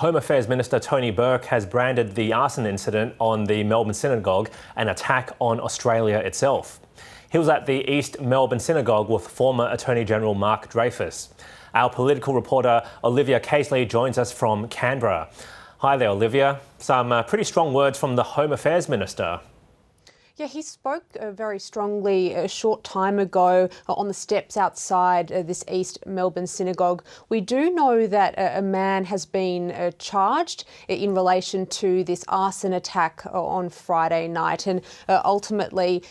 Home Affairs Minister Tony Burke has branded the arson incident on the Melbourne synagogue an attack on Australia itself. He was at the East Melbourne synagogue with former Attorney General Mark Dreyfus. Our political reporter Olivia Casely joins us from Canberra. Hi there, Olivia. Some pretty strong words from the Home Affairs Minister. Yeah, he spoke very strongly a short time ago on the steps outside this East Melbourne synagogue. We do know that a man has been charged in relation to this arson attack on Friday night, and ultimately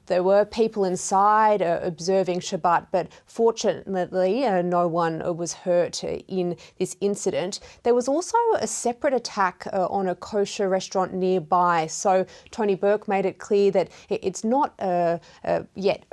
there were people inside observing Shabbat, but fortunately no one was hurt in this incident. There was also a separate attack on a kosher restaurant nearby, so Tony Burke made it clear that it's not yet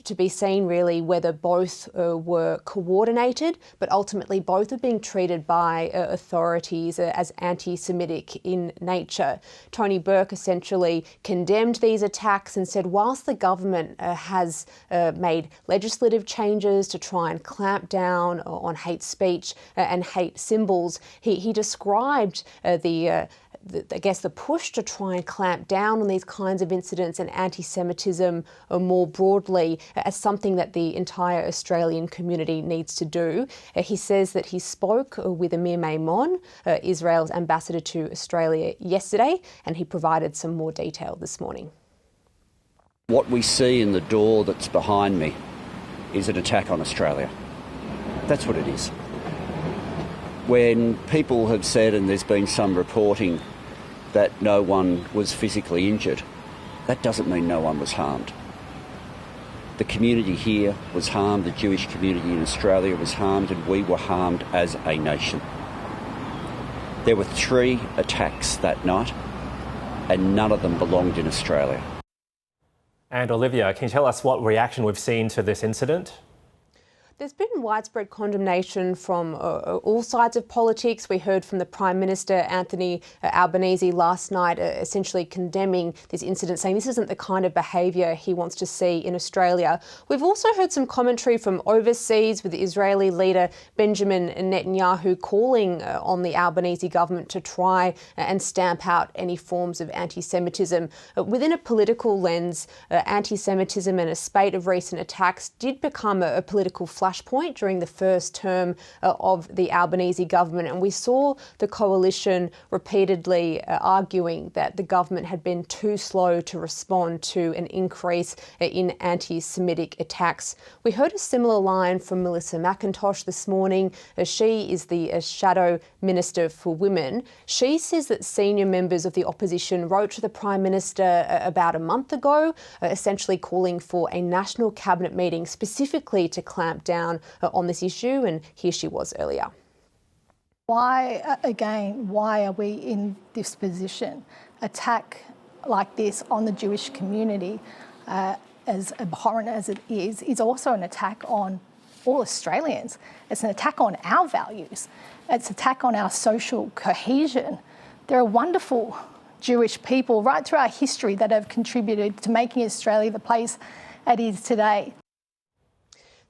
to be seen really whether both were coordinated, but ultimately both are being treated by authorities as anti-Semitic in nature. Tony Burke essentially condemned these attacks and said whilst the government has made legislative changes to try and clamp down on hate speech and hate symbols, he described the push to try and clamp down on these kinds of incidents and anti-Semitism more broadly as something that the entire Australian community needs to do. He says that he spoke with Amir Maimon, Israel's ambassador to Australia, yesterday, and he provided some more detail this morning. What we see in the door that's behind me is an attack on Australia. That's what it is. When people have said, and there's been some reporting, that no one was physically injured, that doesn't mean no one was harmed. The community here was harmed, the Jewish community in Australia was harmed, and we were harmed as a nation. There were 3 attacks that night, and none of them belonged in Australia. And Olivia, can you tell us what reaction we've seen to this incident? There's been widespread condemnation from all sides of politics. We heard from the Prime Minister, Anthony Albanese, last night, essentially condemning this incident, saying this isn't the kind of behaviour he wants to see in Australia. We've also heard some commentary from overseas, with the Israeli leader Benjamin Netanyahu calling on the Albanese government to try and stamp out any forms of anti-Semitism. Within a political lens, anti-Semitism and a spate of recent attacks did become a political flashpoint during the first term of the Albanese government, and we saw the coalition repeatedly arguing that the government had been too slow to respond to an increase in anti-Semitic attacks. We heard a similar line from Melissa McIntosh this morning. She is the Shadow Minister for Women. She says that senior members of the opposition wrote to the Prime Minister about a month ago, essentially calling for a national cabinet meeting specifically to clamp down on this issue, and here she was earlier. Why are we in this position? Attack like this on the Jewish community, as abhorrent as it is also an attack on all Australians. It's an attack on our values. It's an attack on our social cohesion. There are wonderful Jewish people right through our history that have contributed to making Australia the place it is today.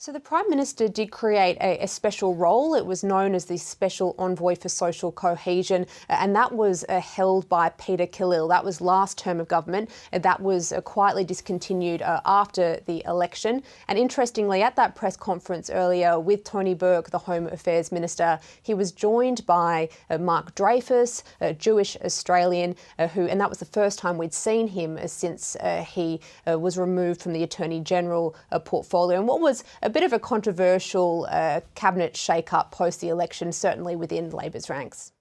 So the Prime Minister did create a special role. It was known as the Special Envoy for Social Cohesion, and that was held by Peter Khalil. That was last term of government. That was quietly discontinued after the election. And interestingly, at that press conference earlier with Tony Burke, the Home Affairs Minister, he was joined by Mark Dreyfus, a Jewish Australian, and that was the first time we'd seen him since he was removed from the Attorney General portfolio. And what was a bit of a controversial cabinet shake-up post the election, certainly within Labor's ranks.